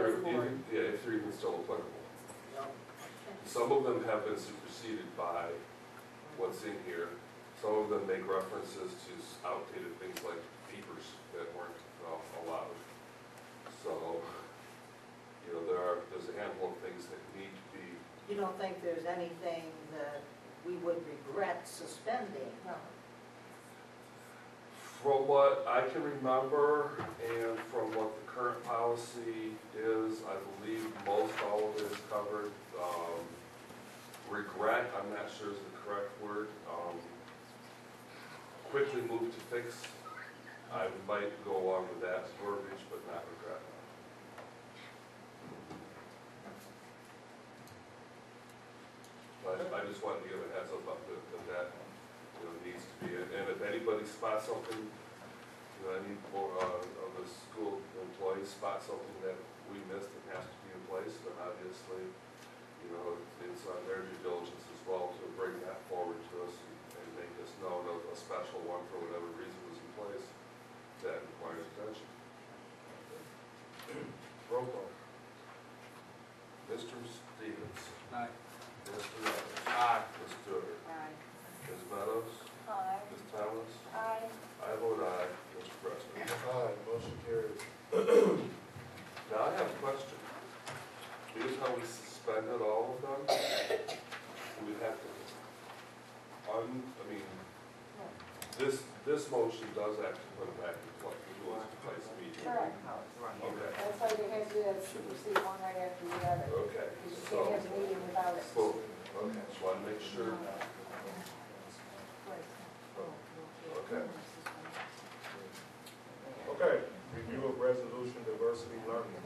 if they're even still applicable. Some of them have been superseded by what's in here. Some of them make references to outdated things like beepers that weren't allowed. So, you know, there's a handful of things that need to be. You don't think there's anything that we would regret suspending? No. From what I can remember and from what the current policy is, I believe most all of it is covered. Regret, I'm not sure is the correct word. Quickly move to fix, I might go along with that verbiage, but not regret. But I just wanted to give a heads up that needs to be, and if anybody spots something, any more of the school employees spot something that we missed and has to be in place, then obviously, it's on their due diligence as well to bring that forward to us and make us know of a special one for whatever reason was in place that requires attention. Roll call. Mr. Stevens. Aye. Mr. Meadows. Aye. Ms. Stewart. Aye. Ms. Meadows. Aye. Ms. Thomas. Aye. I vote aye. Mr. President. Aye, motion carries. Now I have a question. Here's how we suspended all of them. We have to this motion does actually put it back in place. It was in place immediately. Correct. Okay. That's why they have to do that supersede one right after the other. Okay. Because you can't have a meeting without it. So, okay, just want to make sure. Okay. Okay, review of resolution diversity learning.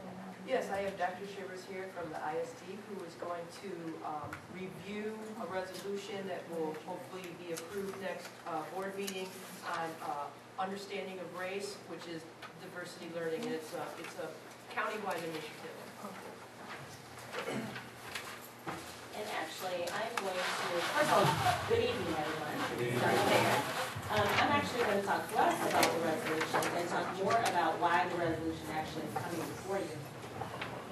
Yes, I have Dr. Shivers here from the ISD who is going to review a resolution that will hopefully be approved next board meeting on understanding of race, which is diversity learning, and it's a countywide initiative. And actually, I'm going to, first of all, good evening, everyone. Start there. I'm actually going to talk less about the resolution and talk more about why the resolution actually is coming before you.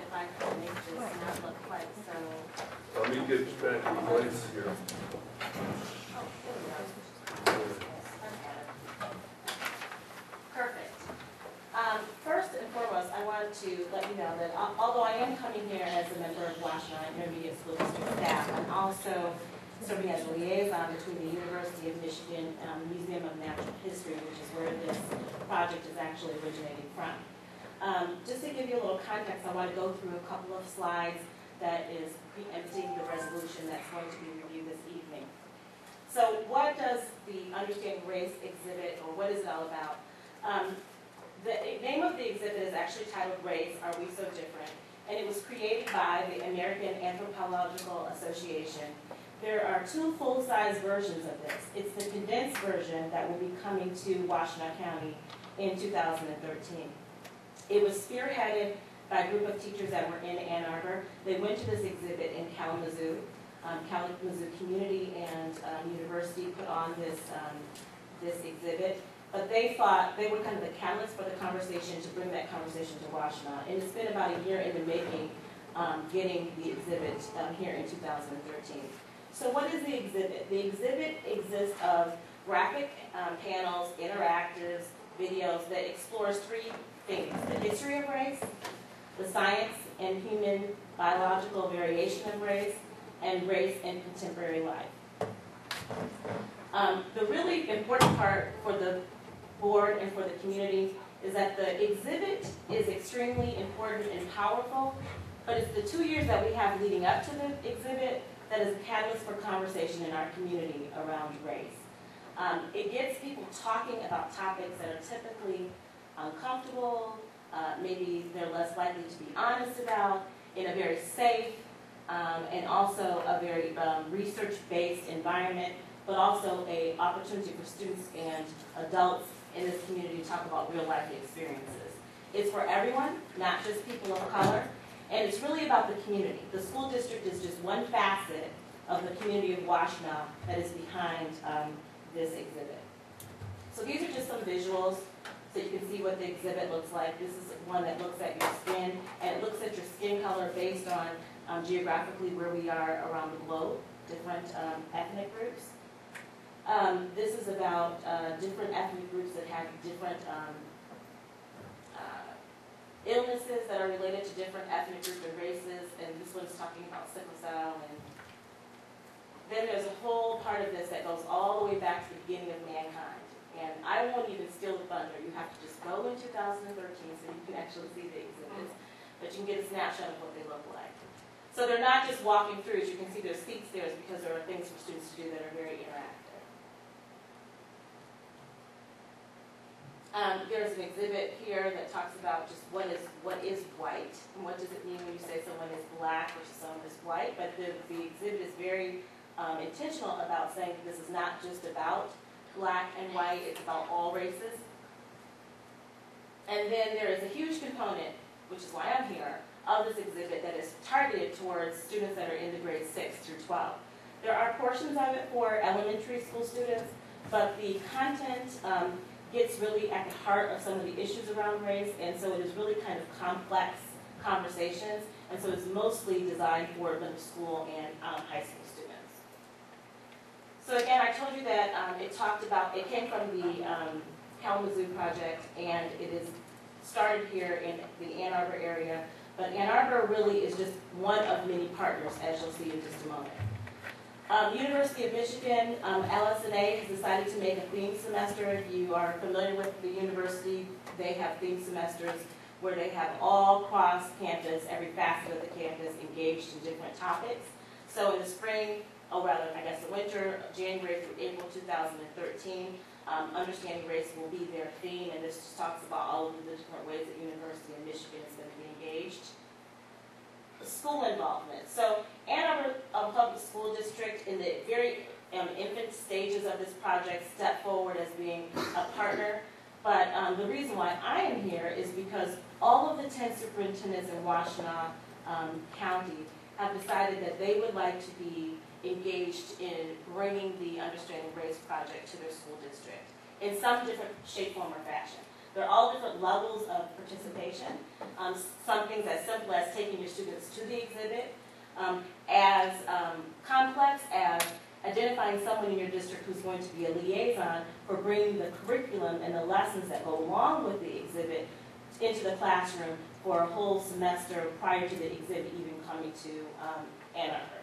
If I can make this not look quite so. Let me get you back in place here. Oh, there we go. Perfect. First and foremost, I wanted to let you know that although I am coming here as a member of Washington Intermediate School District staff, I'm also serving as a liaison between the University of Michigan Museum of Natural History, which is where this project is actually originating from. Just to give you a little context, I want to go through a couple of slides that is preempting the resolution that's going to be reviewed this evening. So what does the Understanding Race exhibit, or what is it all about? The name of the exhibit is actually titled Race, Are We So Different? And it was created by the American Anthropological Association. There are two full-size versions of this. It's the condensed version that will be coming to Washtenaw County in 2013. It was spearheaded by a group of teachers that were in Ann Arbor. They went to this exhibit in Kalamazoo. Kalamazoo Community and University put on this exhibit. But they thought they were kind of the catalyst for the conversation to bring that conversation to Washtenaw. And it's been about a year in the making getting the exhibit here in 2013. So what is the exhibit? The exhibit exists of graphic panels, interactives, videos that explores three things: the history of race, the science and human biological variation of race, and race in contemporary life. The really important part for the board and for the community is that the exhibit is extremely important and powerful, but it's the 2 years that we have leading up to the exhibit that is a catalyst for conversation in our community around race. It gets people talking about topics that are typically uncomfortable, maybe they're less likely to be honest about, in a very safe and also a very research-based environment, but also an opportunity for students and adults in this community to talk about real-life experiences. It's for everyone, not just people of color, and it's really about the community. The school district is just one facet of the community of Washtenaw that is behind this exhibit. So these are just some visuals so you can see what the exhibit looks like. This is one that looks at your skin, and it looks at on geographically where we are around the globe, different ethnic groups. This is about different ethnic groups that have different illnesses that are related to different ethnic groups and races, and this one's talking about sickle cell. And then there's a whole part of this that goes all the way back to the beginning of mankind. And I won't even steal the thunder. You have to just go in 2013 so you can actually see the exhibits, but you can get a snapshot of what they look like. So they're not just walking through. As you can see, there's seats there because there are things for students to do that are very interactive. There's an exhibit here that talks about just what is white, and what does it mean when you say someone is black versus someone is white. But the exhibit is very intentional about saying this is not just about black and white, it's about all races. And then there is a huge component, which is why I'm here, of this exhibit that is targeted towards students that are in the grades 6 through 12. There are portions of it for elementary school students, but the content gets really at the heart of some of the issues around race, and so it is really kind of complex conversations, and so it's mostly designed for middle school and high school students. So again, I told you that it came from the Kalamazoo project, and it is started here in the Ann Arbor area, but Ann Arbor really is just one of many partners, as you'll see in just a moment. University of Michigan, LS&A has decided to make a themed semester. If you are familiar with the university, they have themed semesters where they have all cross campus, every facet of the campus engaged in different topics. So in the spring, the winter, January through April 2013, Understanding Race will be their theme, and this just talks about all of the different ways that University of Michigan is going to be engaged. School involvement. So Ann Arbor Public School District, in the very infant stages of this project, stepped forward as being a partner. But the reason why I am here is because all of the 10 superintendents in Washtenaw County have decided that they would like to be engaged in bringing the Understanding Race project to their school district in some different shape, form, or fashion. They're all different levels of participation. Some things as simple as taking your students to the exhibit, as complex as identifying someone in your district who's going to be a liaison for bringing the curriculum and the lessons that go along with the exhibit into the classroom for a whole semester prior to the exhibit even coming to Ann Arbor.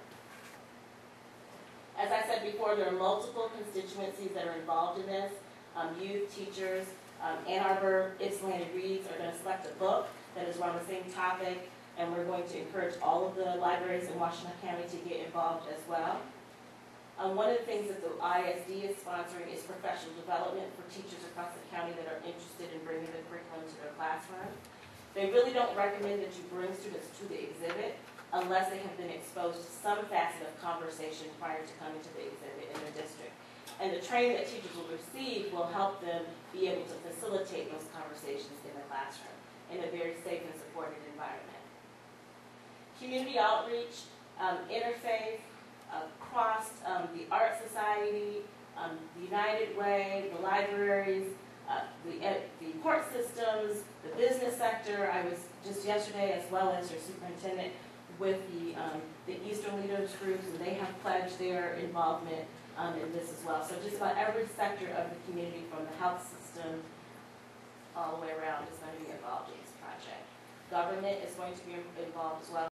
As I said before, there are multiple constituencies that are involved in this. Youth, teachers, Ann Arbor, Ypsilanti Reads are going to select a book that is around the same topic, and we're going to encourage all of the libraries in Washtenaw County to get involved as well. One of the things that the ISD is sponsoring is professional development for teachers across the county that are interested in bringing the curriculum to their classroom. They really don't recommend that you bring students to the exhibit unless they have been exposed to some facet of conversation prior to coming to the exhibit in their district. And the training that teachers will receive will help them be able to facilitate those conversations in the classroom in a very safe and supported environment. Community outreach, interfaith, across the Art Society, the United Way, the libraries, the court systems, the business sector. I was just yesterday, as well as your superintendent, with the Eastern Leaders groups, and they have pledged their involvement in this as well. So just about every sector of the community, from the health system all the way around, is going to be involved in this project. Government is going to be involved as well.